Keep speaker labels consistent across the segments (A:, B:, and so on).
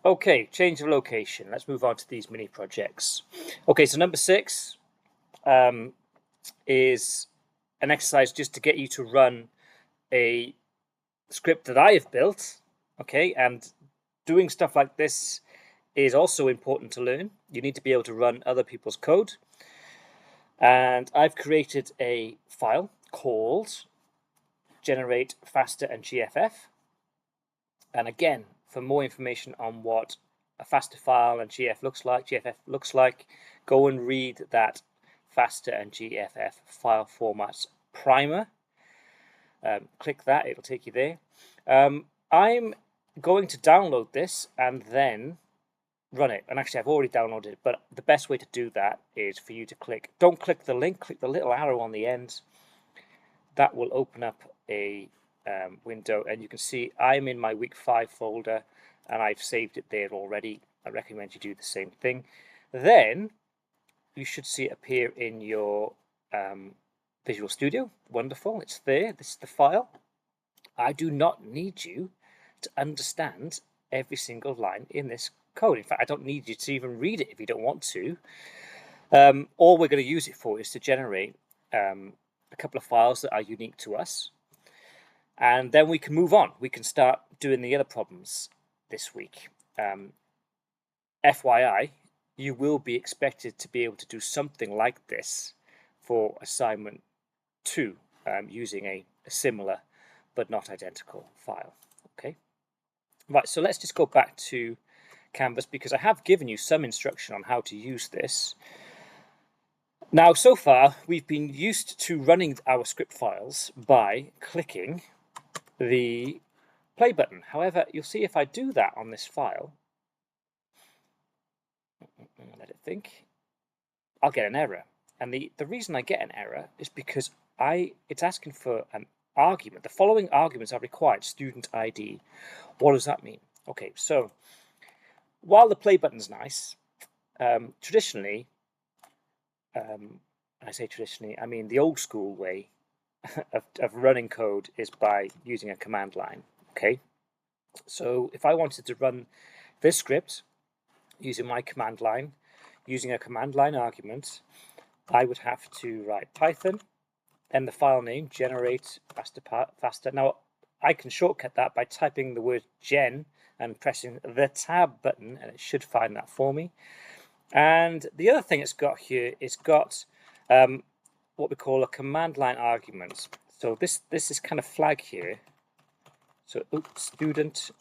A: Okay, change of location. Let's move on to these mini projects. Okay, so number 6 is an exercise just to get you to run a script that I have built. Okay, and doing stuff like this is also important to learn. You need to be able to run other people's code. And I've created a file called generate faster and GFF. And again, for more information on what a faster file and GFF looks like, go and read that faster and GFF file formats primer. Click that, it'll take you there. I'm going to download this and then run it. And actually, I've already downloaded it, but the best way to do that is for you to don't click the link, click the little arrow on the end. That will open up a window, and you can see I'm in my week 5 folder and I've saved it there already. I recommend you do the same thing. Then you should see it appear in your Visual Studio. Wonderful, it's there. This is the file. I do not need you to understand every single line in this code. In fact, I don't need you to even read it if you don't want to. All we're going to use it for is to generate a couple of files that are unique to us. And then we can move on. We can start doing the other problems this week. FYI, you will be expected to be able to do something like this for assignment 2 using a similar but not identical file. Okay. Right, so let's just go back to Canvas because I have given you some instruction on how to use this. Now, so far, we've been used to running our script files by clicking the play button. However, you'll see if I do that on this file, let it think, I'll get an error. And the reason I get an error is because it's asking for an argument. The following arguments are required: student ID. What does that mean? Okay, so while the play button's nice, traditionally, I say traditionally, I mean the old school way of running code is by using a command line. Okay, so if I wanted to run this script using my command line, using a command line argument, I would have to write Python and the file name generate faster. Now I can shortcut that by typing the word gen and pressing the tab button, and it should find that for me. And the other thing it's got here is got what we call a command line argument. So this is kind of flag here. So student,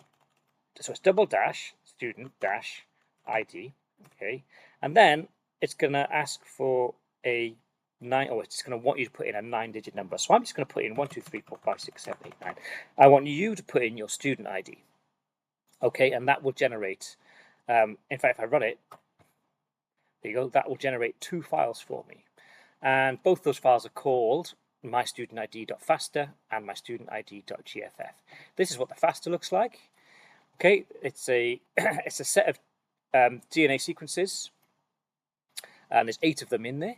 A: so it's double dash student dash ID. Okay, and then it's going to ask for a 9, or it's going to want you to put in a 9-digit number. So I'm just going to put in 1, 2, 3, 4, 5, 6, 7, 8, 9. I want you to put in your student ID. Okay, and that will generate, in fact, if I run it, there you go, that will generate 2 files for me. And both those files are called mystudentid.faster and mystudentid.gff. This is what the faster looks like. Okay, it's a it's a set of DNA sequences, and there's 8 of them in there.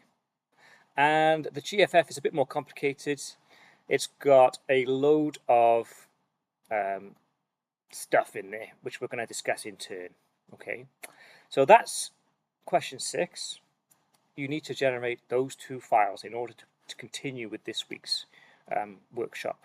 A: And the GFF is a bit more complicated. It's got a load of stuff in there, which we're going to discuss in turn. Okay, so that's question 6. You need to generate those 2 files in order to continue with this week's workshop.